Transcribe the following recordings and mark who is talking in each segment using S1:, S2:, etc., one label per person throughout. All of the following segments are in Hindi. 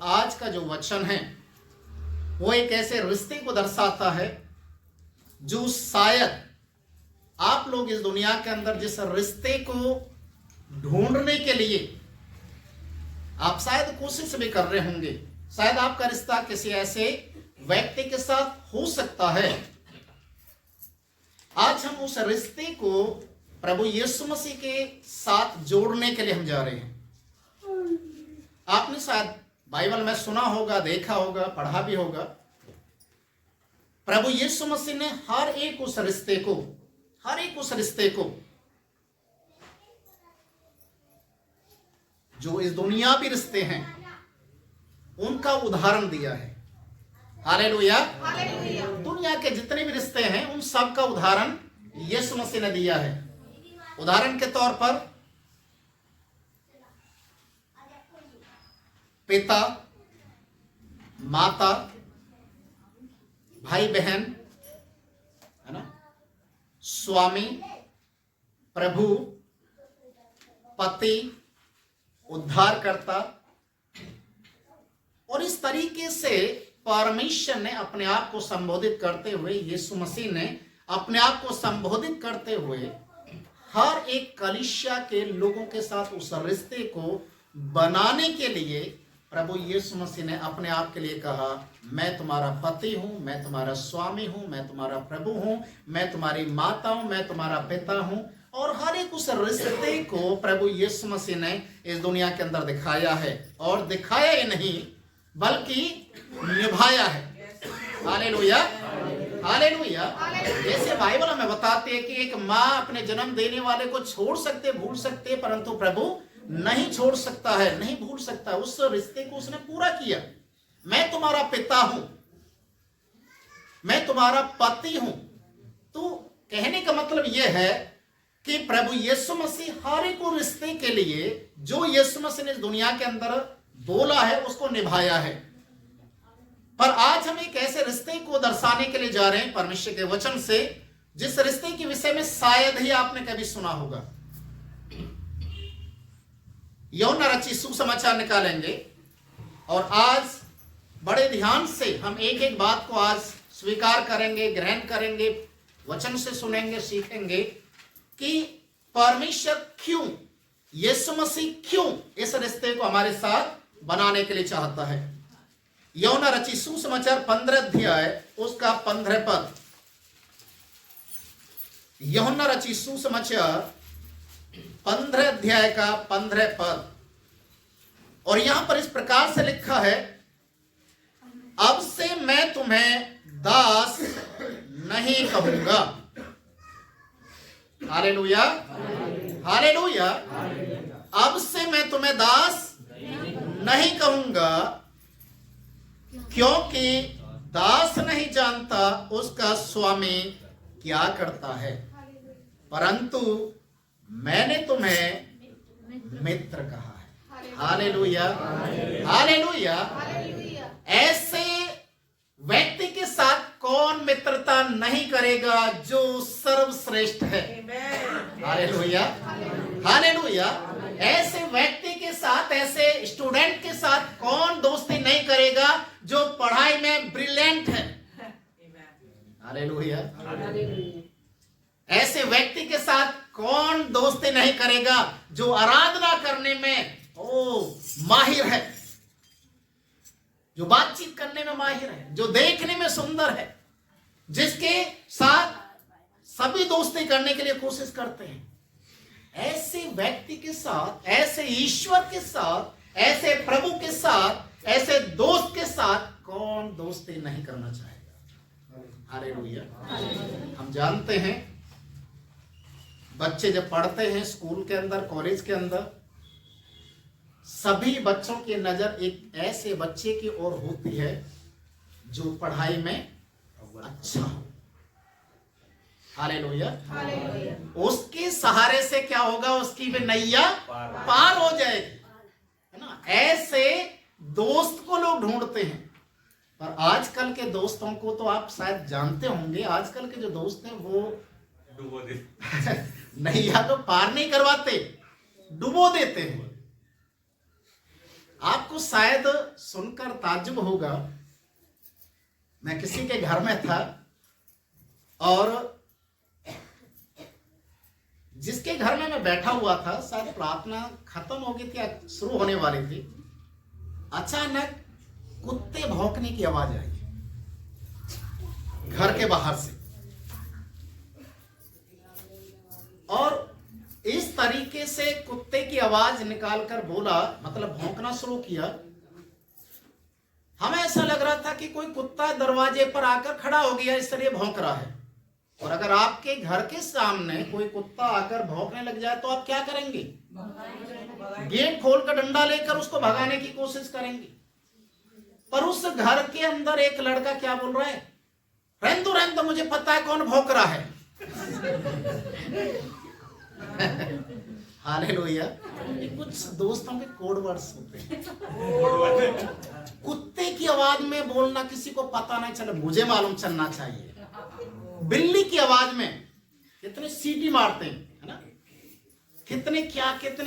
S1: आज का जो वचन है वो एक ऐसे रिश्ते को दर्शाता है जो शायद आप लोग इस दुनिया के अंदर जिस रिश्ते को ढूंढने के लिए आप शायद कोशिश भी कर रहे होंगे, शायद आपका रिश्ता किसी ऐसे व्यक्ति के साथ हो सकता है। आज हम उस रिश्ते को प्रभु यीशु मसीह के साथ जोड़ने के लिए हम जा रहे हैं। आपने शायद बाइबल में सुना होगा, देखा होगा, पढ़ा भी होगा। प्रभु यीशु मसीह ने हर एक उस रिश्ते को जो इस दुनियावी रिश्ते हैं उनका उदाहरण दिया है। हालेलुया। दुनिया के जितने भी रिश्ते हैं उन सब का उदाहरण यीशु मसीह ने दिया है। उदाहरण के तौर पर पिता, माता, भाई बहन, है ना, स्वामी, प्रभु, पति, उद्धारकर्ता, और इस तरीके से परमेश्वर ने अपने आप को संबोधित करते हुए, यीशु मसीह ने अपने आप को संबोधित करते हुए हर एक कलीसिया के लोगों के साथ उस रिश्ते को बनाने के लिए प्रभु यीशु मसीह ने अपने आप के लिए कहा, मैं तुम्हारा पति हूं, मैं तुम्हारा स्वामी हूं, मैं तुम्हारा प्रभु हूं, मैं तुम्हारी माता हूं, मैं तुम्हारा पिता हूं। और हर एक उस रिश्ते को प्रभु यीशु मसीह ने इस दुनिया के अंदर दिखाया है, और दिखाया ही नहीं बल्कि निभाया है। Hallelujah, hallelujah. जैसे बाइबल हमें बताते हैं कि एक माँ अपने जन्म देने वाले को छोड़ सकते, भूल सकते, परंतु प्रभु नहीं छोड़ सकता है, नहीं भूल सकता। उस रिश्ते को उसने पूरा किया। मैं तुम्हारा पिता हूं, मैं तुम्हारा पति हूं। तो कहने का मतलब यह है कि प्रभु यीशु मसीह हर एक रिश्ते के लिए जो यीशु मसीह ने इस दुनिया के अंदर बोला है उसको निभाया है। पर आज हम एक ऐसे रिश्ते को दर्शाने के लिए जा रहे हैं परमेश्वर के वचन से, जिस रिश्ते के विषय में शायद ही आपने कभी सुना होगा। यूहन्ना रचित सुसमाचार निकालेंगे और आज बड़े ध्यान से हम एक एक बात को आज स्वीकार करेंगे, ग्रहण करेंगे, वचन से सुनेंगे, सीखेंगे कि परमेश्वर क्यों, यीशु मसीह क्यों इस रिश्ते को हमारे साथ बनाने के लिए चाहता है। यूहन्ना रचित सुसमाचार 15 अध्याय उसका 15 पद। यूहन्ना रचित सुसमाचार 15 अध्याय का 15 पद, और यहां पर इस प्रकार से लिखा है, अब से मैं तुम्हें दास नहीं कहूंगा। Hallelujah, hallelujah. अब से मैं तुम्हें दास नहीं कहूंगा, क्योंकि दास नहीं जानता उसका स्वामी क्या करता है, परंतु मैंने तुम्हें मित्र कहा है। Hallelujah, hallelujah. ऐसे व्यक्ति के साथ कौन मित्रता नहीं करेगा जो सर्वश्रेष्ठ है। Hallelujah, hallelujah. ऐसे व्यक्ति के साथ, ऐसे स्टूडेंट के साथ कौन दोस्ती नहीं करेगा जो पढ़ाई में ब्रिलियंट है। हालेलुया। ऐसे व्यक्ति के साथ कौन दोस्ती नहीं करेगा जो आराधना करने में माहिर है, जो बातचीत करने में माहिर है, जो देखने में सुंदर है, जिसके साथ सभी दोस्ती करने के लिए कोशिश करते हैं। ऐसे व्यक्ति के साथ, ऐसे ईश्वर के साथ, ऐसे प्रभु के साथ, ऐसे दोस्त के साथ कौन दोस्ती नहीं करना चाहेगा। हालेलुया। हम जानते हैं बच्चे जब पढ़ते हैं स्कूल के अंदर, कॉलेज के अंदर, सभी बच्चों की नजर एक ऐसे बच्चे की ओर होती है जो पढ़ाई में अच्छा हो। हालेलुया। उसके सहारे से क्या होगा, उसकी भी नैया पार हो जाएगी, है ना। ऐसे दोस्त को लोग ढूंढते हैं। पर आजकल के दोस्तों को तो आप शायद जानते होंगे, आजकल के जो दोस्त हैं वो डुबो देते नैया तो पार नहीं करवाते, डुबो देते हैं। आपको शायद सुनकर ताज्जुब होगा, मैं किसी के घर में था और जिसके घर में मैं बैठा हुआ था, शायद प्रार्थना खत्म हो गई थी या शुरू होने वाली थी, अचानक कुत्ते भौंकने की आवाज आई घर के बाहर से। और इस तरीके से कुत्ते की आवाज निकालकर बोला, मतलब भौंकना शुरू किया। हमें ऐसा लग रहा था कि कोई कुत्ता दरवाजे पर आकर खड़ा हो गया, इसलिए भौंक रहा है। और अगर आपके घर के सामने कोई कुत्ता आकर भौंकने लग जाए तो आप क्या करेंगे? गेट खोलकर डंडा लेकर उसको भगाने की कोशिश करेंगे। पर उस घर के अंदर एक लड़का क्या बोल रहा है? रहने दो, मुझे पता है कौन भौंक रहा है। हालेलुया। ये कुछ दोस्तों के कोड वर्ड्स होते हैं। कुत्ते की आवाज में बोलना किसी को पता नहीं चले, मुझे मालूम चलना चाहिए। बिल्ली की आवाज में कितने सीटी मारते हैं, है ना? कितने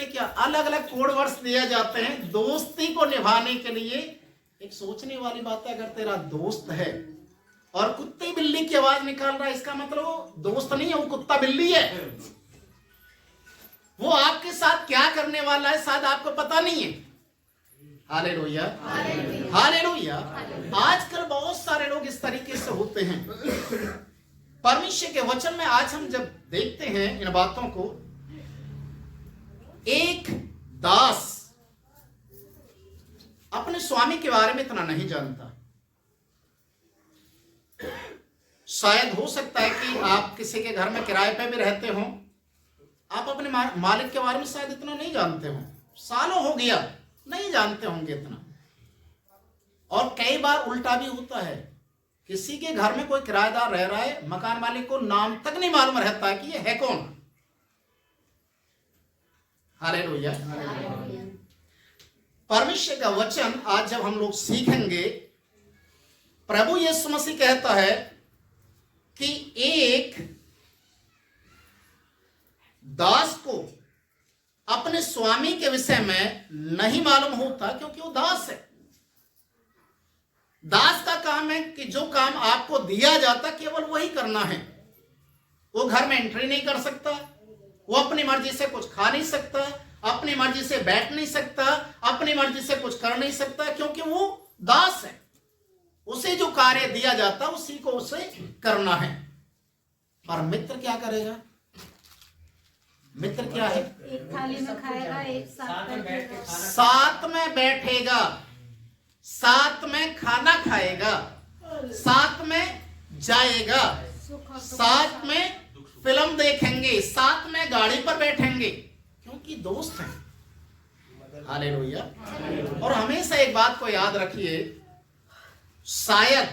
S1: क्या अलग अलग कोड वर्ड्स दिए जाते हैं दोस्ती को निभाने के लिए। एक सोचने वाली बात है, अगर तेरा दोस्त है और कुत्ते बिल्ली की आवाज निकाल रहा है, इसका मतलब वो दोस्त नहीं है, वो कुत्ता बिल्ली है। वो आपके साथ क्या करने वाला है शायद आपको पता नहीं है। Hallelujah, hallelujah. आजकल बहुत सारे लोग इस तरीके से होते हैं। परमेश्वर के वचन में आज हम जब देखते हैं इन बातों को, एक दास अपने स्वामी के बारे में इतना नहीं जानता। शायद हो सकता है कि आप किसी के घर में किराए पे भी रहते हो, आप अपने मालिक के बारे में शायद इतना नहीं जानते हो। सालों हो गया नहीं जानते होंगे इतना। और कई बार उल्टा भी होता है, किसी के घर में कोई किराएदार रह रहा है, मकान मालिक को नाम तक नहीं मालूम रहता है कि ये है कौन। हालेलुया। परमेश्वर का वचन आज जब हम लोग सीखेंगे, प्रभु यीशु मसीह कहता है कि एक दास को अपने स्वामी के विषय में नहीं मालूम होता, क्योंकि वो दास है। दास का काम है कि जो काम आपको दिया जाता केवल वही करना है। वो घर में एंट्री नहीं कर सकता, वो अपनी मर्जी से कुछ खा नहीं सकता, अपनी मर्जी से बैठ नहीं सकता, अपनी मर्जी से कुछ कर नहीं सकता, क्योंकि वो दास है। उसे जो कार्य दिया जाता उसी को उसे करना है। पर मित्र क्या करेगा? मित्र क्या है?
S2: एक थाली में खाएगा, एक
S1: साथ में बैठेगा, साथ में खाना खाएगा, साथ में जाएगा, साथ में फिल्म देखेंगे, साथ में गाड़ी पर बैठेंगे, क्योंकि दोस्त हैं। हालेलुया। और हमेशा एक बात को याद रखिए, शायद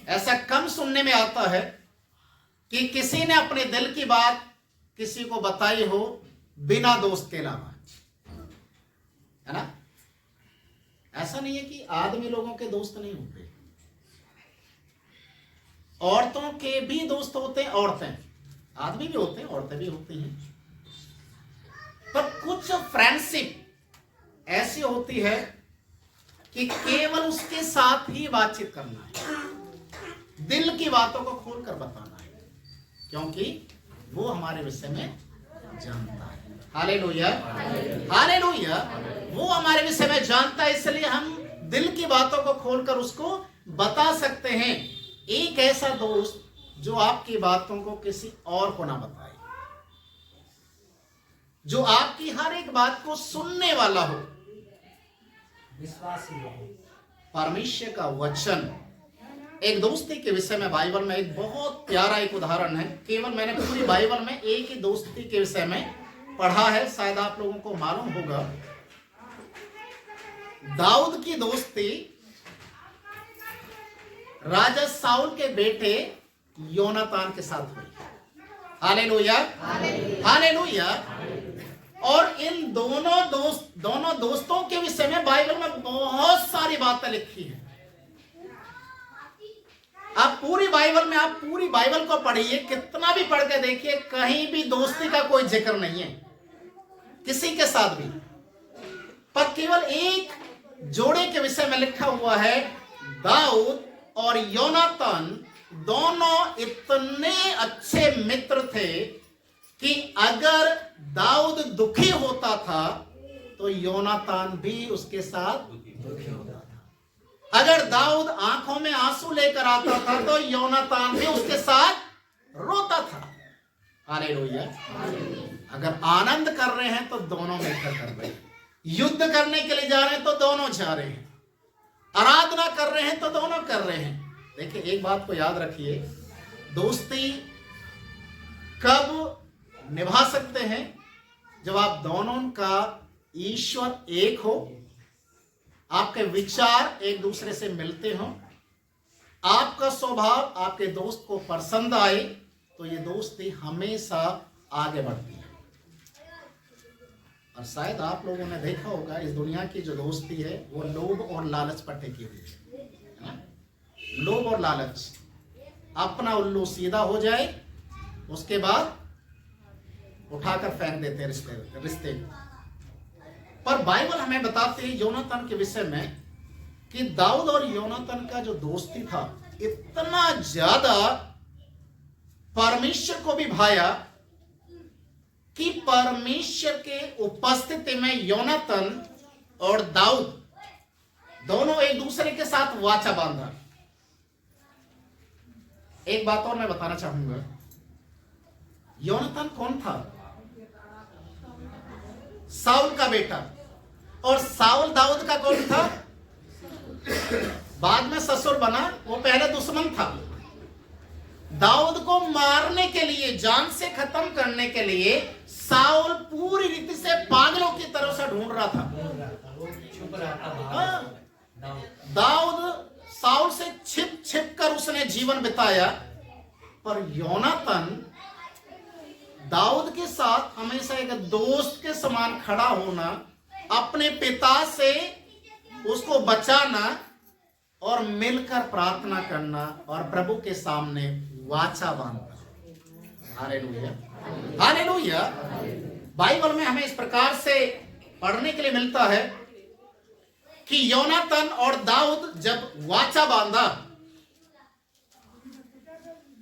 S1: ऐसा कम सुनने में आता है कि किसी ने अपने दिल की बात किसी को बताई हो बिना दोस्त के अलावा, है ना? ऐसा नहीं है कि आदमी लोगों के दोस्त नहीं होते, औरतों के भी दोस्त होते हैं। औरतें, आदमी भी होते हैं, औरतें भी होती हैं। पर कुछ फ्रेंडशिप ऐसी होती है कि केवल उसके साथ ही बातचीत करना है, दिल की बातों को खोलकर बताना है, क्योंकि वो हमारे विषय में जानता है। Hallelujah, hallelujah. वो हमारे विषय में जानता है, इसलिए हम दिल की बातों को खोलकर उसको बता सकते हैं। एक ऐसा दोस्त जो आपकी बातों को किसी और को ना बताए, जो आपकी हर एक बात को सुनने वाला हो, विश्वासी हो। परमेश्वर का वचन एक दोस्ती के विषय में बाइबल में एक बहुत प्यारा एक उदाहरण है। केवल मैंने पूरी बाइबल में एक ही दोस्ती के विषय में पढ़ा है, शायद आप लोगों को मालूम होगा। दाऊद की दोस्ती राजा साउल के बेटे योनातान के साथ हुई। Hallelujah, hallelujah. और इन दोनों दोस्तों के विषय में बाइबल में बहुत सारी बातें लिखी हैं। आप पूरी बाइबल को पढ़िए, कितना भी पढ़ के देखिए, कहीं भी दोस्ती का कोई जिक्र नहीं है किसी के साथ भी। पर केवल एक जोड़े के विषय में लिखा हुआ है, दाऊद और योनातान दोनों इतने अच्छे मित्र थे कि अगर दाऊद दुखी होता था तो योनातान भी उसके साथ दुखी होता था। अगर दाऊद आंखों में आंसू लेकर आता था तो योनातान भी उसके साथ रोता था। हालेलुया। अगर आनंद कर रहे हैं तो दोनों मिलकर कर रहे हैं, युद्ध करने के लिए जा रहे हैं तो दोनों जा रहे हैं, आराधना कर रहे हैं तो दोनों कर रहे हैं। देखिए, एक बात को याद रखिए, दोस्ती कब निभा सकते हैं? जब आप दोनों का ईश्वर एक हो, आपके विचार एक दूसरे से मिलते हो, आपका स्वभाव आपके दोस्त को पसंद आए, तो ये दोस्ती हमेशा आगे बढ़ती है। और शायद आप लोगों ने देखा होगा, इस दुनिया की जो दोस्ती है वो लोभ और लालच पर टिकी हुई है। लोभ और लालच, अपना उल्लू सीधा हो जाए उसके बाद उठाकर फेंक देते रिश्ते। पर बाइबल हमें बताती है योनातान के विषय में कि दाऊद और योनातान का जो दोस्ती था इतना ज्यादा परमेश्वर को भी भाया कि परमेश्वर के उपस्थिति में योनातान और दाऊद दोनों एक दूसरे के साथ वाचा बांधा। एक बात और मैं बताना चाहूंगा, योनातान कौन था? साउल का बेटा। और साउल दाऊद का कौन था? बाद में ससुर बना, वो पहले दुश्मन था। दाऊद को मारने के लिए, जान से खत्म करने के लिए साउल पूरी रीति से पागलों की तरह से ढूंढ रहा था। दाऊद साउल से छिप छिप कर उसने जीवन बिताया, पर योनातान दाऊद के साथ हमेशा एक दोस्त के समान खड़ा होना, अपने पिता से उसको बचाना और मिलकर प्रार्थना करना और प्रभु के सामने वाचा बांधना। Hallelujah, hallelujah. बाइबल में हमें इस प्रकार से पढ़ने के लिए मिलता है कि योनातान और दाऊद जब वाचा बांधा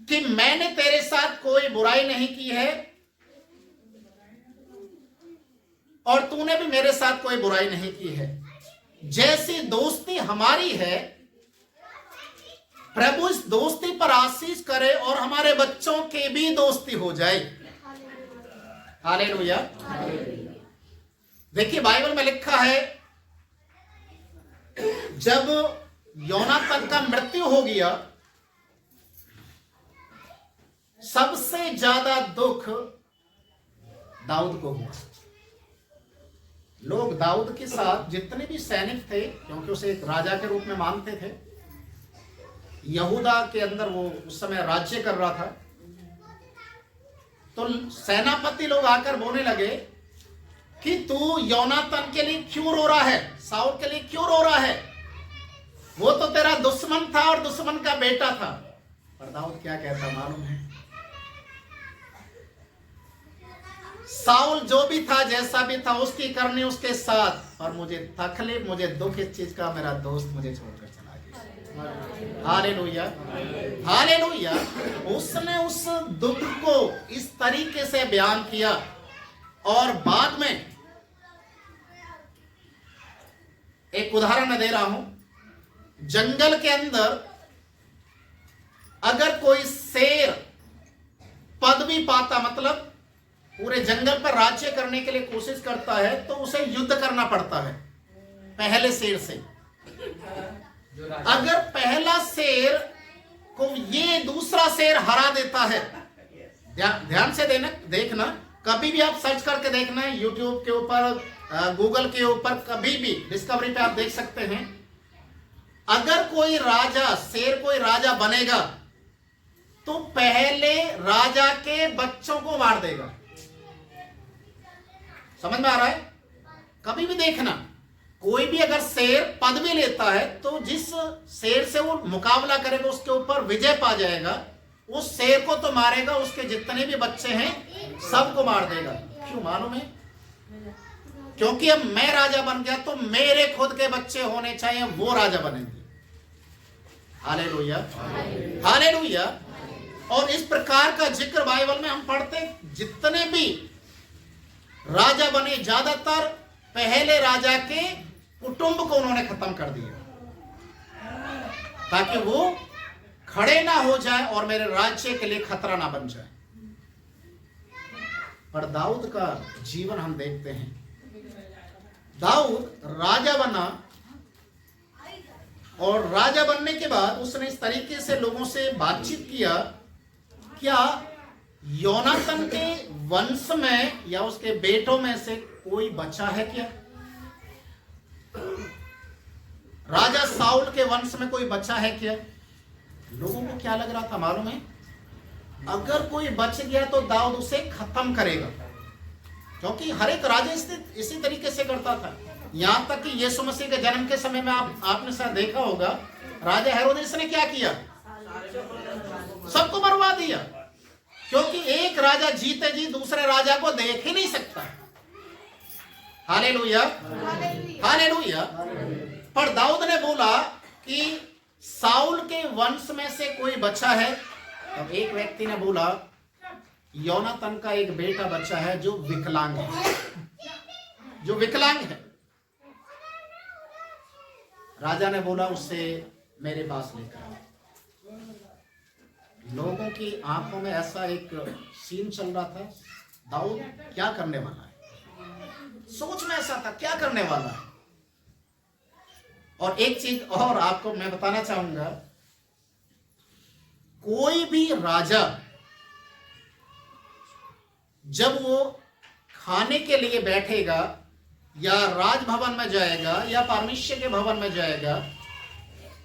S1: कि मैंने तेरे साथ कोई बुराई नहीं की है और तूने भी मेरे साथ कोई बुराई नहीं की है, जैसी दोस्ती हमारी है प्रभु इस दोस्ती पर आशीष करे और हमारे बच्चों की भी दोस्ती हो जाए। हालेलुया। देखिए, बाइबल में लिखा है जब योनातान का मृत्यु हो गया, सबसे ज्यादा दुख दाऊद को हुआ। लोग दाऊद के साथ जितने भी सैनिक थे, क्योंकि उसे एक राजा के रूप में मानते थे, यहूदा के अंदर वो उस समय राज्य कर रहा था, तो सेनापति लोग आकर बोलने लगे कि तू योनातान के लिए क्यों रो रहा है, साउल के लिए क्यों रो रहा है, वो तो तेरा दुश्मन था और दुश्मन का बेटा था। पर दाऊद क्या कहता मालूम है? साउल जो भी था, जैसा भी था, उसकी करनी उसके साथ, पर मुझे तकलीफ, मुझे दुख इस चीज का, मेरा दोस्त मुझे छोड़कर चला गया। Hallelujah, hallelujah. उसने उस दुख को इस तरीके से बयान किया और बाद में एक उदाहरण मैं दे रहा हूं। जंगल के अंदर अगर कोई शेर पदवी पाता, मतलब पूरे जंगल पर राज्य करने के लिए कोशिश करता है, तो उसे युद्ध करना पड़ता है पहले शेर से। अगर पहला शेर को ये दूसरा शेर हरा देता है, ध्यान से देखना, कभी भी आप सर्च करके देखना, यूट्यूब के ऊपर, गूगल के ऊपर, कभी भी डिस्कवरी पे आप देख सकते हैं। अगर कोई राजा, शेर कोई राजा बनेगा तो पहले राजा के बच्चों को मार देगा। समझ में आ रहा है? कभी भी देखना, कोई भी अगर शेर पदवी लेता है तो जिस शेर से वो मुकाबला करेगा उसके ऊपर विजय पा जाएगा, उस शेर को तो मारेगा, उसके जितने भी बच्चे हैं सबको मार देगा। क्यों मालूम है? क्योंकि अब मैं राजा बन गया तो मेरे खुद के बच्चे होने चाहिए, वो राजा बनेंगे। Hallelujah, hallelujah. और इस प्रकार का जिक्र बाइबल में हम पढ़ते, जितने भी राजा बने ज्यादातर पहले राजा के कुटुंब को उन्होंने खत्म कर दिया, ताकि वो खड़े ना हो जाए और मेरे राज्य के लिए खतरा ना बन जाए। पर दाऊद का जीवन हम देखते हैं, दाऊद राजा बना और राजा बनने के बाद उसने इस तरीके से लोगों से बातचीत किया, क्या योनातन के वंश में या उसके बेटों में से कोई बचा है क्या? राजा साउल के वंश में कोई बचा है क्या? लोगों को क्या लग रहा था मालूम है? अगर कोई बच गया तो दाऊद उसे खत्म करेगा, क्योंकि हर एक राजा इसी तरीके से करता था। यहां तक कि यीशु मसीह के जन्म के समय में आपने शायद देखा होगा, राजा हेरोदेस ने क्या किया? सबको मरवा दिया, क्योंकि एक राजा जीते जी दूसरे राजा को देख ही नहीं सकता। Hallelujah, hallelujah. पर दाऊद ने बोला कि साउल के वंश में से कोई बचा है। अब एक व्यक्ति ने बोला योनातन का एक बेटा बचा है जो विकलांग है, जो विकलांग है। राजा ने बोला उससे मेरे पास लेकर आओ। लोगों की आंखों में ऐसा एक सीन चल रहा था, दाऊद क्या करने वाला है, सोच में ऐसा था क्या करने वाला है। और एक चीज और आपको मैं बताना चाहूंगा, कोई भी राजा जब वो खाने के लिए बैठेगा या राजभवन में जाएगा या परमेश्वर के भवन में जाएगा,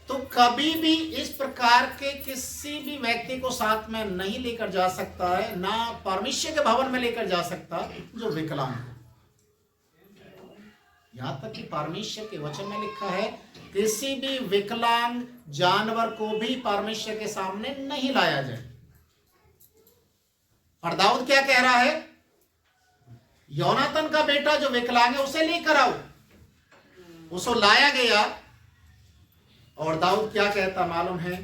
S1: तो कभी भी इस प्रकार के किसी भी व्यक्ति को साथ में नहीं लेकर जा सकता है, ना परमेश्वर के भवन में लेकर जा सकता जो विकलांग है। यहां तक कि परमेश्वर के वचन में लिखा है किसी भी विकलांग जानवर को भी परमेश्वर के सामने नहीं लाया जाए। पर दाऊद क्या कह रहा है? योनातन का बेटा जो विकलांग है उसे लेकर आओ। उसको लाया गया और दाऊद क्या कहता मालूम है?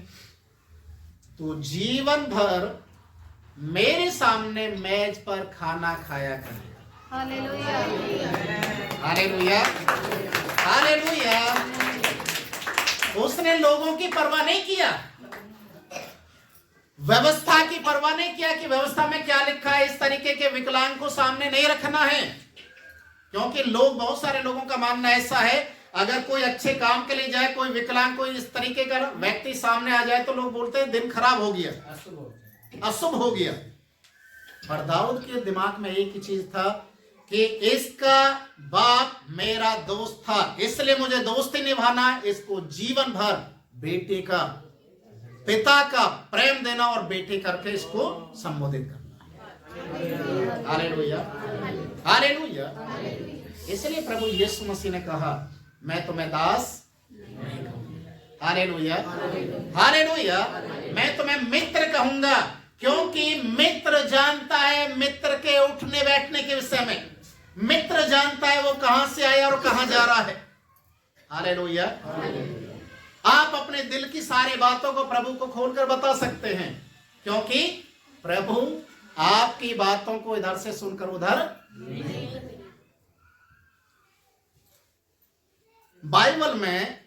S1: तो जीवन भर मेरे सामने मेज पर खाना खाया करेगा।
S2: Hallelujah,
S1: hallelujah, hallelujah. उसने लोगों की परवाह नहीं किया, व्यवस्था की परवाह नहीं किया कि व्यवस्था में क्या लिखा है, इस तरीके के विकलांग को सामने नहीं रखना है। क्योंकि लोग, बहुत सारे लोगों का मानना ऐसा है, अगर कोई अच्छे काम के लिए जाए, कोई विकलांग, कोई इस तरीके का व्यक्ति सामने आ जाए तो लोग बोलते हैं दिन खराब हो गया, अशुभ हो गया। पर दाऊद के दिमाग में एक ही चीज था कि इसका बाप मेरा दोस्त था, इसलिए मुझे दोस्ती निभाना है, इसको जीवन भर बेटे का, पिता का प्रेम देना और बेटे करके इसको संबोधित करना। Hallelujah, hallelujah. इसलिए प्रभु यीशु मसीह ने कहा मैं तुम्हें दास नहीं कहूंगा। Hallelujah, hallelujah. मैं तुम्हें मित्र कहूंगा, क्योंकि मित्र जानता है मित्र के उठने बैठने के विषय में, मित्र जानता है वो कहां से आया और कहां जा रहा है। हालेलुया। आप अपने दिल की सारी बातों को प्रभु को खोलकर बता सकते हैं, क्योंकि प्रभु आपकी बातों को इधर से सुनकर उधर नहीं। बाइबल में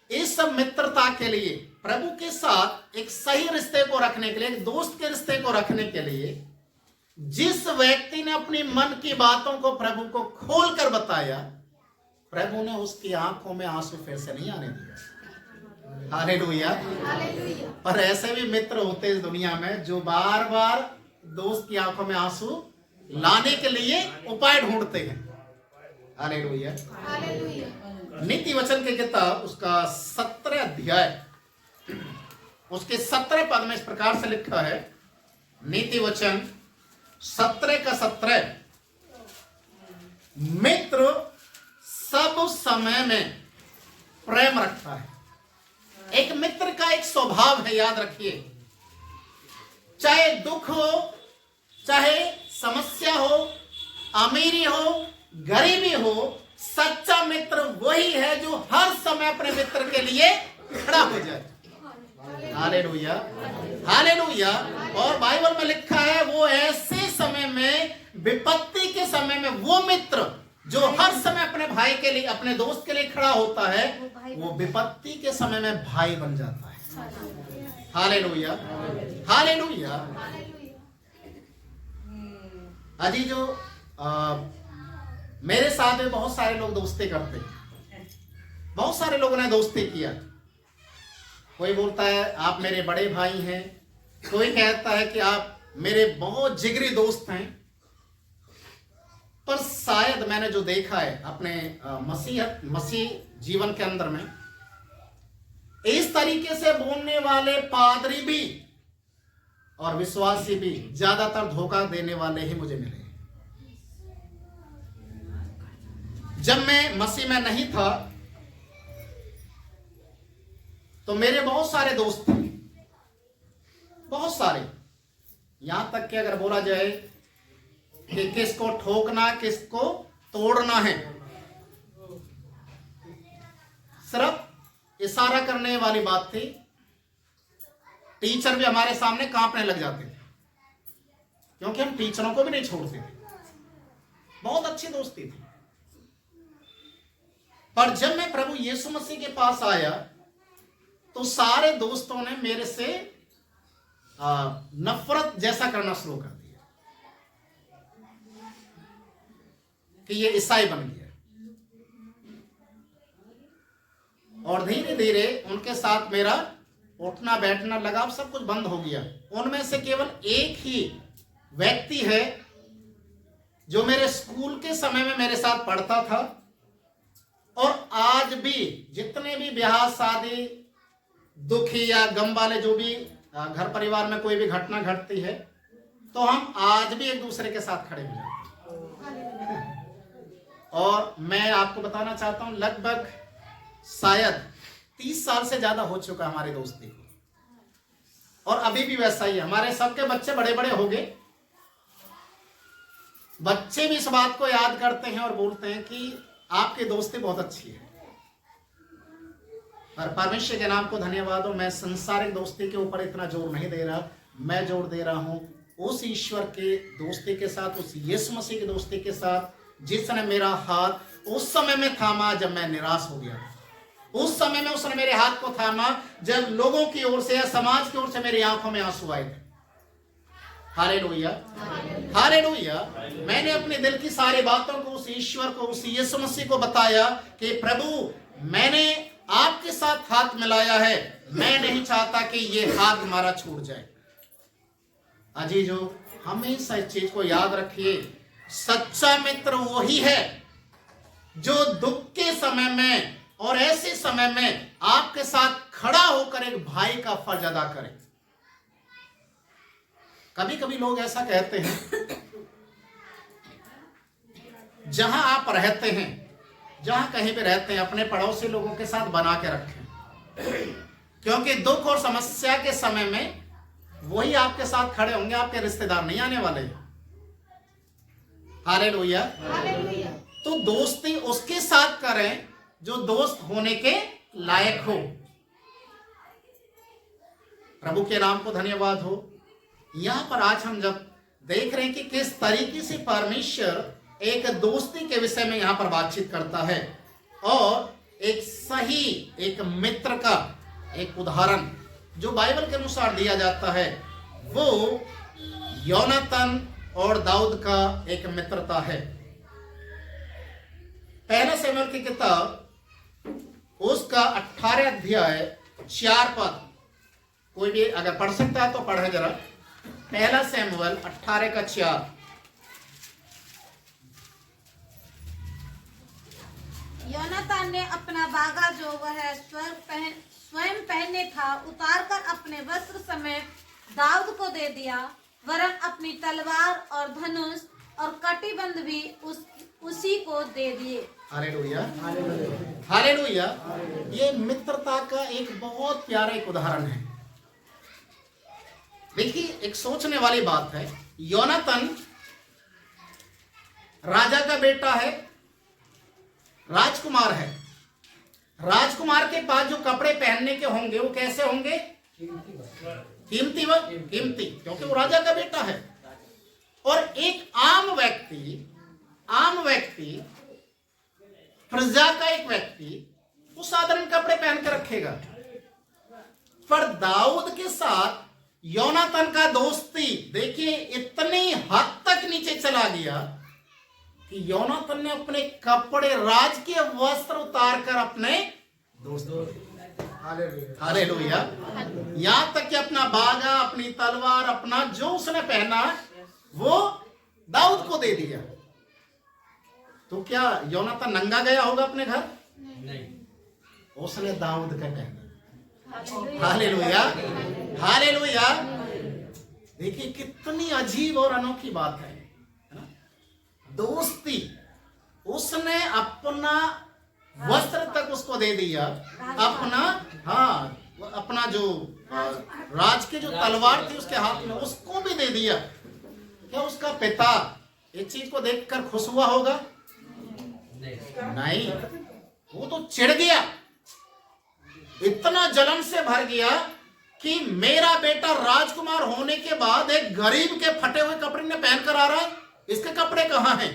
S1: इस सब मित्रता के लिए, प्रभु के साथ एक सही रिश्ते को रखने के लिए, एक दोस्त के रिश्ते को रखने के लिए, जिस व्यक्ति ने अपनी मन की बातों को प्रभु को खोलकर बताया, प्रभु ने उसकी आंखों में आंसू फिर से नहीं आने दिया। हालेलुया। पर ऐसे भी मित्र होते इस दुनिया में जो बार बार दोस्त की आंखों में आंसू लाने के लिए उपाय ढूंढते हैं। हालेलुया। नीति वचन की किताब उसका 17 अध्याय उसके 17 पद में इस प्रकार से लिखा है, नीति वचन 17 का 17, मित्र सब समय में प्रेम रखता है। एक मित्र का एक स्वभाव है, याद रखिए, चाहे दुख हो, चाहे समस्या हो, अमीरी हो, गरीबी हो, सच्चा मित्र वही है जो हर समय अपने मित्र के लिए खड़ा हो जाए। Hallelujah, hallelujah. और बाइबल में लिखा है वो ऐसे समय में, विपत्ति के समय में, वो मित्र जो हर समय अपने भाई के लिए, अपने दोस्त के लिए खड़ा होता है, वो विपत्ति के समय में भाई बन जाता है। Hallelujah, hallelujah. अजी जो मेरे साथ में बहुत सारे लोग दोस्ती करते हैं, बहुत सारे लोगों ने दोस्ती किया। कोई बोलता है आप मेरे बड़े भाई हैं, कोई कहता है कि आप मेरे बहुत जिगरी दोस्त हैं। पर शायद मैंने जो देखा है अपने मसीह जीवन के अंदर में, इस तरीके से बोलने वाले पादरी भी और विश्वासी भी ज्यादातर धोखा देने वाले ही मुझे मिले। जब मैं मसीह में नहीं था तो मेरे बहुत सारे दोस्त थे, बहुत सारे। यहां तक कि अगर बोला जाए कि किसको ठोकना, किसको तोड़ना है, सिर्फ इशारा करने वाली बात थी। टीचर भी हमारे सामने कांपने लग जाते थे, क्योंकि हम टीचरों को भी नहीं छोड़ते थे। बहुत अच्छी दोस्ती थी। पर जब मैं प्रभु यीशु मसीह के पास आया तो सारे दोस्तों ने मेरे से नफरत जैसा करना शुरू कर दिया कि ये ईसाई बन गया। और धीरे धीरे उनके साथ मेरा उठना बैठना लगा, अब सब कुछ बंद हो गया। उनमें से केवल एक ही व्यक्ति है जो मेरे स्कूल के समय में मेरे साथ पढ़ता था, और आज भी जितने भी ब्याह शादी, दुखी या गम वाले जो भी घर परिवार में कोई भी घटना घटती है, तो हम आज भी एक दूसरे के साथ खड़े हो जाते हैं। और मैं आपको बताना चाहता हूं, लगभग शायद 30 साल से ज्यादा हो चुका हमारी दोस्ती को, और अभी भी वैसा ही है। हमारे सबके बच्चे बड़े बड़े हो गए, बच्चे भी इस बात को याद करते हैं और बोलते हैं कि आपकी दोस्ती बहुत अच्छी है। और परमेश्वर के नाम को धन्यवाद हो। मैं संसारिक दोस्ती के ऊपर इतना जोर नहीं दे रहा, मैं जोर दे रहा हूं उस ईश्वर के दोस्ती के साथ, उस यीशु मसीह की दोस्ती के साथ जिसने मेरा हाथ उस समय में थामा जब मैं निराश हो गया। उस समय में उसने मेरे हाथ को थामा जब लोगों की ओर से या समाज की ओर से मेरी आंखों में आंसू आए थे। Hallelujah, hallelujah. मैंने अपने दिल की सारी बातों को उस ईश्वर को, उस यीशु मसीह को बताया कि प्रभु मैंने आपके साथ हाथ मिलाया है, मैं नहीं चाहता कि ये हाथ हमारा छूट जाए। अजीजो, हमेशा इस चीज को याद रखिए, सच्चा मित्र वही है जो दुख के समय में और ऐसे समय में आपके साथ खड़ा होकर एक भाई का फर्ज अदा करे। कभी कभी लोग ऐसा कहते हैं, जहां आप रहते हैं, जहां कहीं भी रहते हैं, अपने पड़ोसी लोगों के साथ बना के रखें, क्योंकि दुख और समस्या के समय में वही आपके साथ खड़े होंगे, आपके रिश्तेदार नहीं आने वाले। Hallelujah, hallelujah. तो दोस्ती उसके साथ करें जो दोस्त होने के लायक हो। प्रभु के नाम को धन्यवाद हो। यहां पर आज हम जब देख रहे हैं कि किस तरीके से परमेश्वर एक दोस्ती के विषय में यहां पर बातचीत करता है, और एक सही एक मित्र का एक उदाहरण जो बाइबल के अनुसार दिया जाता है, वो योनातान और दाऊद का एक मित्रता है। पहला शमूएल की किताब उसका 18 अध्याय 4 पद, कोई भी अगर पढ़ सकता है तो पढ़े जरा। पहला शमूएल 18 का 4।
S2: योनातान ने अपना बागा जो वह स्वयं पहने था उतार कर अपने वस्त्र समेत दाऊद को दे दिया, वरन अपनी तलवार और धनुष और कटिबंध भी उसी को दे दिए।
S1: Hallelujah, hallelujah. ये मित्रता का एक बहुत प्यारा एक उदाहरण है। देखिए, एक सोचने वाली बात है। योनातान राजा का बेटा है, राजकुमार है। राजकुमार के पास जो कपड़े पहनने के होंगे वो कैसे होंगे? कीमती कीमती, क्योंकि वो राजा का बेटा है। और एक आम व्यक्ति प्रजा का एक व्यक्ति वो साधारण कपड़े पहन कर रखेगा। पर दाऊद के साथ योनातान का दोस्ती देखिए इतनी हद तक नीचे चला गया कि योनातान ने अपने कपड़े, राजकीय वस्त्र उतार कर अपने दोस्तों, हालेलुया, यहां तक कि अपना बागा, अपनी तलवार, अपना जो उसने पहना वो दाऊद को दे दिया। तो क्या योनातान नंगा गया होगा अपने घर? नहीं, उसने दाऊद का पहना। Hallelujah, hallelujah. देखिए कितनी अजीब और अनोखी बात है ना? दोस्ती, उसने अपना वस्त्र तक उसको दे दिया, अपना जो राज के जो तलवार थी उसके हाथ में उसको भी दे दिया। क्या उसका पिता इस चीज को देखकर खुश हुआ होगा? नहीं, वो तो चिढ़ गया, इतना जलन से भर गया कि मेरा बेटा राजकुमार होने के बाद एक गरीब के फटे हुए कपड़े ने पहनकर आ रहा है, इसके कपड़े कहां हैं?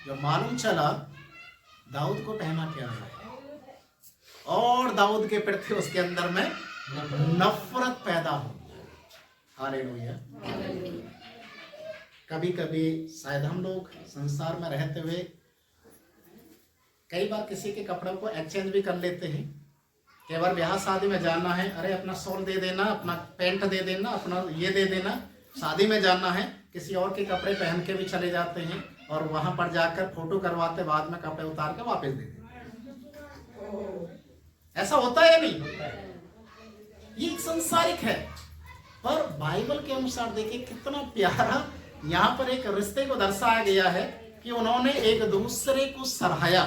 S1: जब मालूम चला दाऊद को पहना क्या है, और दाऊद के प्रति उसके अंदर में नफरत पैदा हो। हालेलुया। कभी कभी शायद हम लोग संसार में रहते हुए कई बार किसी के कपड़ों को एक्सचेंज भी कर लेते हैं। कई बार ब्याह शादी में जाना है, अरे अपना शॉल दे देना, अपना पैंट दे देना, अपना ये दे देना। शादी में जाना है, किसी और के कपड़े पहन के भी चले जाते हैं और वहां पर जाकर फोटो करवाते, बाद में कपड़े उतार के वापस दे देते। ऐसा होता है या नहीं? ये एक संसारिक है, पर बाइबल के अनुसार देखिए कितना प्यारा यहाँ पर एक रिश्ते को दर्शाया गया है कि उन्होंने एक दूसरे को सराहाया।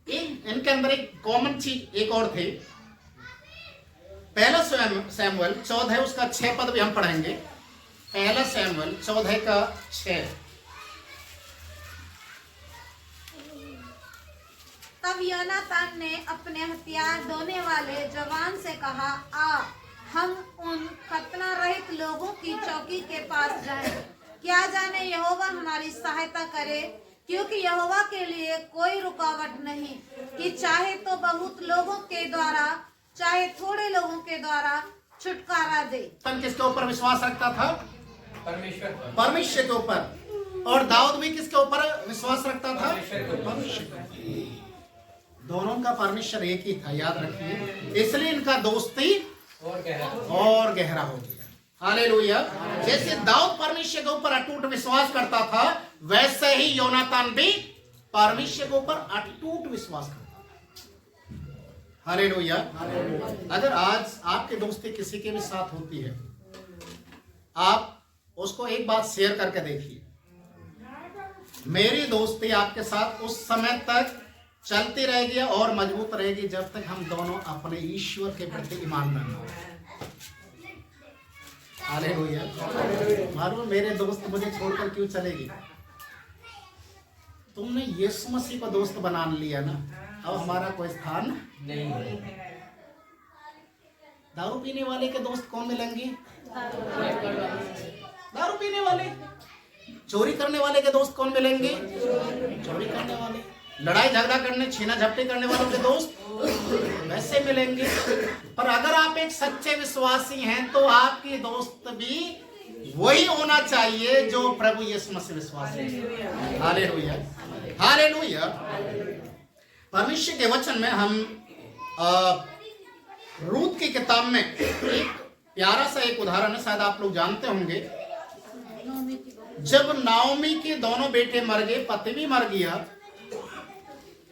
S1: इनके अंदर एक कॉमन चीज एक और थी। पहला सैमुएल 14 उसका 6 पद भी हम पढ़ेंगे। पहला सैमुएल 14 का 6।
S2: तब योनातान ने अपने हथियार ढोने वाले जवान से कहा, आ हम उन खतना रहित लोगों की चौकी के पास जाएं। क्या जाने यहोवा हमारी सहायता करे, क्योंकि यहोवा के लिए कोई रुकावट नहीं कि चाहे तो बहुत लोगों के द्वारा चाहे थोड़े लोगों के द्वारा छुटकारा दे।
S1: किसके ऊपर विश्वास रखता था? परमेश्वर के ऊपर। और दाऊद भी किसके ऊपर विश्वास रखता था? परमेश्वर। दोनों का परमेश्वर एक ही था, याद रखिए। इसलिए इनका दोस्ती और गहरा हो गया। हालेलुया। जैसे दाऊद परमेश्वर के ऊपर अटूट विश्वास करता था, वैसे ही योनातान भी परमेश्वर के ऊपर अटूट विश्वास करता था। हालेलुया। अगर आज आपकी दोस्ती किसी के भी साथ होती है, आप उसको एक बात शेयर करके देखिए। मेरी दोस्ती आपके साथ उस समय तक चलती रहेगी और मजबूत रहेगी जब तक हम दोनों अपने ईश्वर के प्रति ईमानदार न हों। हालेलुया। मालूम मेरे दोस्त मुझे छोड़कर क्यों चलेगी? तुमने यीशु मसीह को दोस्त बना लिया ना, अब हमारा कोई स्थान नहीं। दारू पीने वाले के दोस्त कौन मिलेंगे? दारू पीने वाले। चोरी करने वाले के दोस्त कौन मिलेंगे? चोरी करने वाले। लड़ाई झगड़ा करने, छीना झपटी करने वालों के दोस्त वैसे मिलेंगे। पर अगर आप एक सच्चे विश्वासी हैं तो आपकी दोस्त भी वही होना चाहिए जो प्रभु यीशु मसीह विश्वासी है। Hallelujah, hallelujah. परमेश्वर के वचन में हम रूत की किताब में एक प्यारा सा एक उदाहरण है, शायद आप लोग जानते होंगे। जब नाओमी के दोनों बेटे मर गए, पति भी मर गया,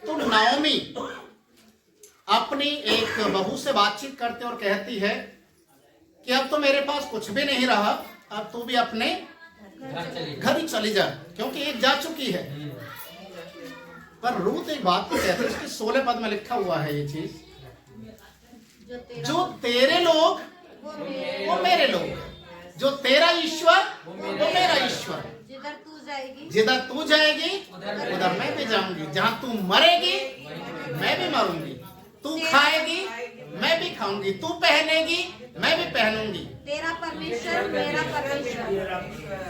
S1: तो नाओमी अपनी एक बहू से बातचीत करते और कहती है कि अब तो मेरे पास कुछ भी नहीं रहा, अब तू भी अपने घर ही चली जा, क्योंकि एक जा चुकी है। पर रूत एक बात को कहती है, उसके 16 पद में लिखा हुआ है ये चीज, जो तेरे लोग वो मेरे लोग, जो तेरा ईश्वर वो मेरा ईश्वर।
S2: तू जाएगी
S1: जिधर तू जाएगी उधर मैं भी जाऊंगी, जहाँ तू मरेगी मैं भी मरूंगी, तू खाएगी मैं भी खाऊंगी, तू पहनेगी मैं भी पहनूंगी।
S2: तेरा परमेश्वर मेरा परमेश्वर,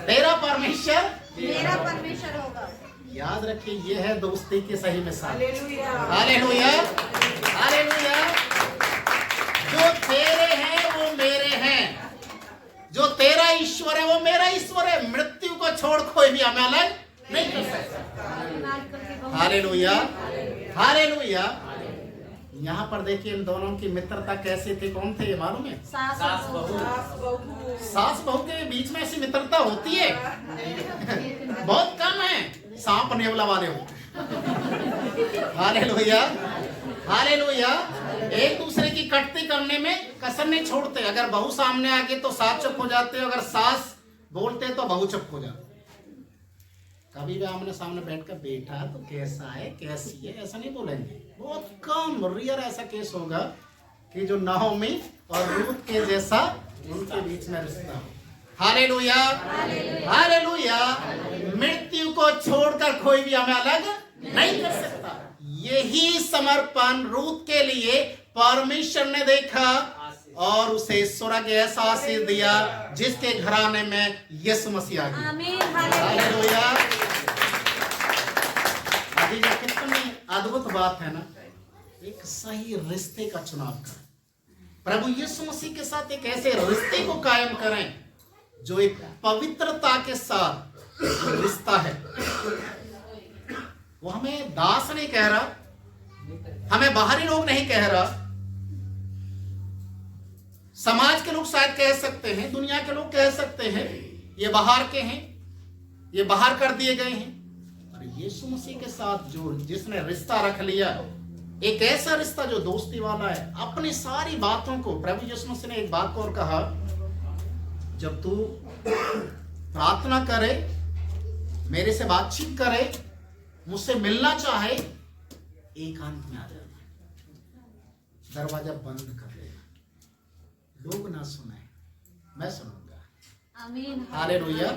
S1: तेरा परमेश्वर
S2: मेरा परमेश्वर होगा।
S1: याद रखिए, ये है दोस्ती की सही मिसाल। Hallelujah, hallelujah. जो तेरे हैं वो मेरे हैं, जो तेरा ईश्वर है वो मेरा ईश्वर है। मृत्यु को छोड़ कोई भी हमें अलग नहीं कर सकता। Hallelujah, hallelujah. यहाँ पर देखिए इन दोनों की मित्रता कैसी थी, कौन थे ये मालूम है?
S2: सास बहू।
S1: सास बहू के बीच में ऐसी मित्रता होती है? बहुत कम है, सांप नेवला वाले हो। Hallelujah, hallelujah. एक दूसरे की कटती करने में कसर नहीं छोड़ते। अगर बहू सामने आ गई तो सास चुप हो जाते, अगर सास बोलते तो बहू चुप हो जाती। कभी भी आमने सामने बैठकर बेटा तो कैसा है, कैसी है, ऐसा नहीं बोलेंगे। बहुत कम रेयर ऐसा केस होगा कि जो नाओमी और रूत के जैसा उनके बीच में रिश्ता हो। Hallelujah, hallelujah. मृत्यु को छोड़कर कोई भी हमें अलग नहीं कर सकता। यही समर्पण रूत के लिए परमेश्वर ने देखा और उसे स्वर्ग ऐसा आशीष दिया जिसके घराने में यीशु मसीह आ गया।
S2: आमीन,
S1: हालेलुया। अभी जो कितनी अद्भुत बात है ना, एक सही रिश्ते का चुनाव करें। प्रभु यीशु मसीह के साथ एक ऐसे रिश्ते को कायम करें जो एक पवित्रता के साथ रिश्ता है। वो हमें दास नहीं कह रहा, हमें बाहरी लोग नहीं कह रहा। समाज के लोग शायद कह सकते हैं, दुनिया के लोग कह सकते हैं ये बाहर के हैं, ये बाहर कर दिए गए हैं। और यीशु मसीह के साथ जो जिसने रिश्ता रख लिया, एक ऐसा रिश्ता जो दोस्ती वाला है, अपनी सारी बातों को, प्रभु यीशु मसीह ने एक बात को और कहा, जब तू प्रार्थना करे, मेरे से बातचीत करे, मुझसे मिलना चाहे, एकांत में आ जाना, दरवाजा बंद कर देना, लोग ना सुने, मैं सुनूंगा।
S2: आमीन,
S1: हालेलुया।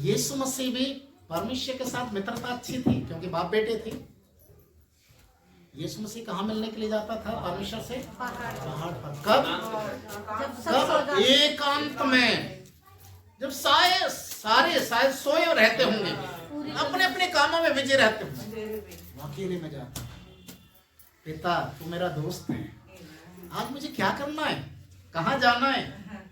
S1: यीशु मसीह भी परमेश्वर के साथ मित्रता अच्छी थी क्योंकि बाप बेटे थे। यीशु मसीह कहाँ मिलने के लिए जाता था परमेश्वर से? पहाड़ पर। कब? एकांत में, जब सारे शायद सोए रहते होंगे, अपने अपने कामों में बिजी रहते होंगे, अकेले में जाता, पिता तू मेरा दोस्त है, आज मुझे क्या करना है, कहाँ जाना है,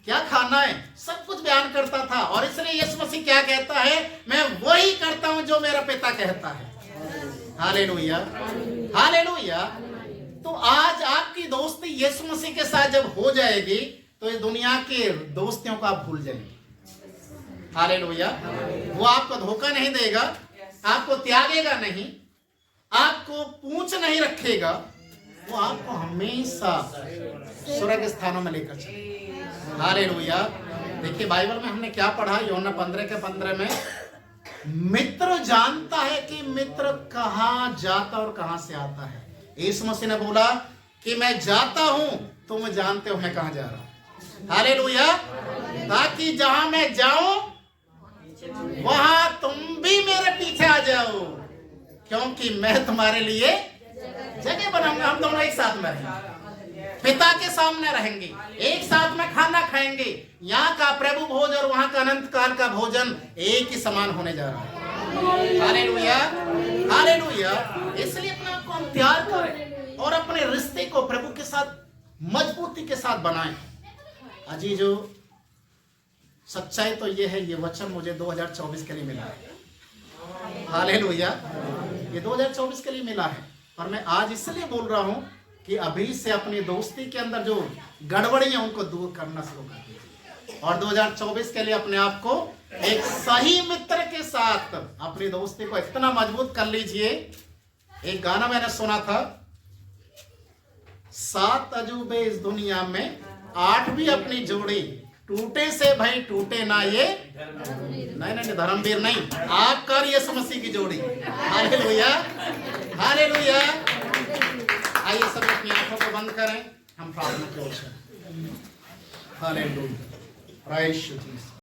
S1: क्या खाना है, सब कुछ बयान करता था। और इसलिए यीशु मसीह क्या कहता है? मैं वही करता हूं जो मेरा पिता कहता है। Hallelujah, hallelujah. तो आज आपकी दोस्ती यीशु मसीह के साथ जब हो जाएगी तो इस दुनिया के दोस्तियों को आप भूल जाएंगे। हालेलुया। वो आपको धोखा नहीं देगा, आपको त्यागेगा नहीं, आपको पूंछ नहीं रखेगा, वो आपको हमेशा स्वर्ग स्थानों में लेकर चलेगा। हालेलुया। देखिए बाइबल में हमने क्या पढ़ा, यूहन्ना 15:15 में, मित्र जानता है कि मित्र कहाँ जाता और कहाँ से आता है। यीशु मसीह ने बोला कि मैं जाता हूं, तुम जानते हो मैं कहाँ जा रहा हूं। हालेलुया। ताकि जहां मैं जाऊं वहां तुम भी मेरे पीछे आ जाओ, क्योंकि मैं तुम्हारे लिए जगह बनाऊंगा। हम दोनों एक साथ में रहेंगे, पिता के सामने रहेंगे, एक साथ में खाना खाएंगे। यहाँ का प्रभु भोज और वहां का अनंत काल का भोजन एक ही समान होने जा रहा है। Hallelujah, hallelujah. इसलिए अपने आप को हम तैयार करें और अपने रिश्ते को प्रभु के साथ मजबूती के साथ बनाएं। अजी जो सच्चाई तो ये है, ये वचन मुझे 2024 के लिए मिला है। हालेलुया। ये 2024 के लिए मिला है, और मैं आज इसलिए बोल रहा हूं कि अभी से अपनी दोस्ती के अंदर जो गड़बड़ियां उनको दूर करना शुरू कर दीजिए, और 2024 के लिए अपने आप को एक सही मित्र के साथ अपनी दोस्ती को इतना मजबूत कर लीजिए। एक गाना मैंने सुना था, 7 अजूबे इस दुनिया में, 8वीं अपनी जोड़ी, टूटे से भाई टूटे ना ये, नहीं धर्मवीर नहीं, आपका और यीशु मसीह की जोड़ी। Hallelujah, hallelujah. आइए सब अपनी आंखों को बंद करें, हम प्रार्थना की ओर चलें। हालेलुया, प्रेज़ यीशु।